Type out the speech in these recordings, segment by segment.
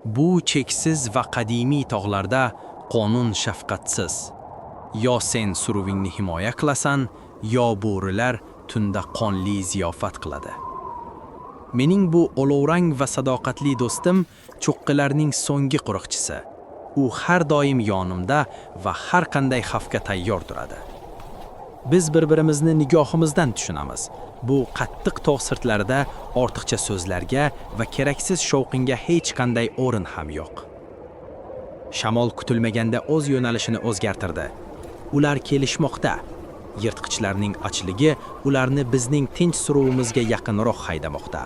Bu cheksiz va qadimiy tog'larda qonun shafqatsiz. Yo sen suruvingni himoya qilasan, yo bo'rilar tunda qonli ziyofat qiladi. Mening bu olovrang va sadoqatli do'stim cho'qqilarning so'nggi qo'riqchisi. U har doim yonimda va har qanday xavfga tayyor turadi. Biz bir-birimizni nigohimizdan tushunamiz. Bu qattiq tog' sirtlarida ortiqcha so'zlarga va keraksiz shovqinga hech qanday o'rin ham yo'q. Shamol kutilmaganda o'z yo'nalishini o'zgartirdi. Ular kelishmoqda. Yirtqichlarning ochligi ularni bizning tinch suruvimizga yaqinroq haydamoqda.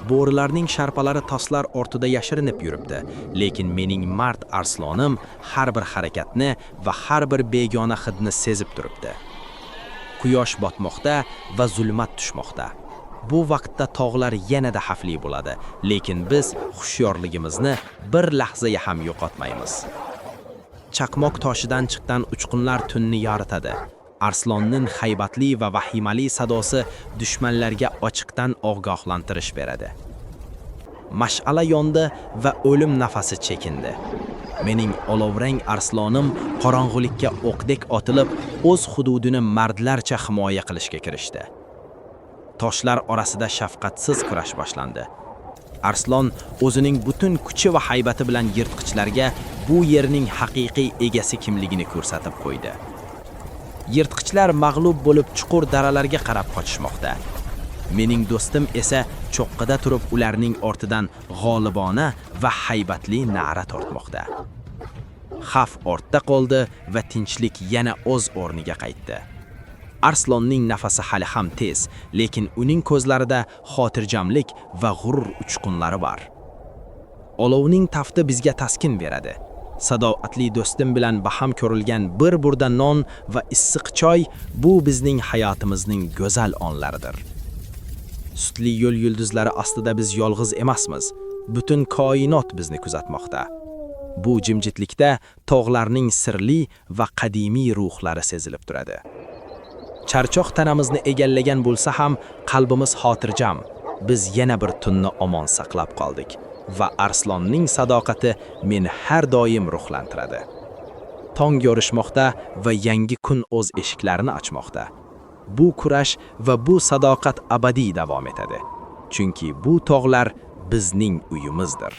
Bo'rilarning sharpalari toslar ortida yashirinib yuribdi, lekin mening mard arslonim har bir harakatni va har bir begona hidni sezib turibdi. Quyosh botmoqda va zulmat tushmoqda. Bu vaqtda tog'lar yanada xavfli bo'ladi, lekin biz hushyorligimizni bir lahzaga ham yo'qotmaymiz. Chaqmoq toshidan chiqqan uchqunlar tunni yoritadi. Arslonning haybatli va vahimali sadosi dushmanlarga ochiqdan ogohlantirish beradi. Mash'ala yondi va o'lim nafasi chekindi. Mening olovrang arslonim qorong'ulikka o'qdek otilib, o'z hududini mardlarcha himoya qilishga kirishdi. Toshlar orasida shafqatsiz kurash boshlandi. Arslon o'zining butun kuchi va haybati bilan yirtqichlarga bu yerning haqiqiy egasi kimligini ko'rsatib qo'ydi. Yirtqichlar mag'lub bo'lib chuqur daralarga qarab qochishmoqda. Mening do'stim esa cho'qqida turib ularning ortidan g'olibona va haybatli na'ra tortmoqda. Xavf ortda qoldi va tinchlik yana o'z o'rniga qaytdi. Arslonning nafasi hali ham tez, lekin uning ko'zlarida xotirjamlik va g'urur uchqunlari bor. Olovning tafti bizga taskin beradi. Sadoqatli do'stim bilan baham ko'rilgan bir burda non va issiq choy bu bizning hayotimizning go'zal onlaridir. Sutli yo'l yulduzlari ostida biz yolg'iz emasmiz. Butun koinot bizni kuzatmoqda. Bu jimjitlikda tog'larning sirli va qadimiy ruhlari sezilib turadi. Charchoq tanamizni egallagan bo'lsa ham qalbimiz xotirjam. Biz yana bir tunni omon saqlab qoldik va Arslonning sadoqati meni har doim ruhlantiradi. Tong yorishmoqda va yangi kun o'z eshiklarini ochmoqda. Bu kurash va bu sadoqat abadiy davom etadi. Chunki bu tog'lar bizning uyimizdir.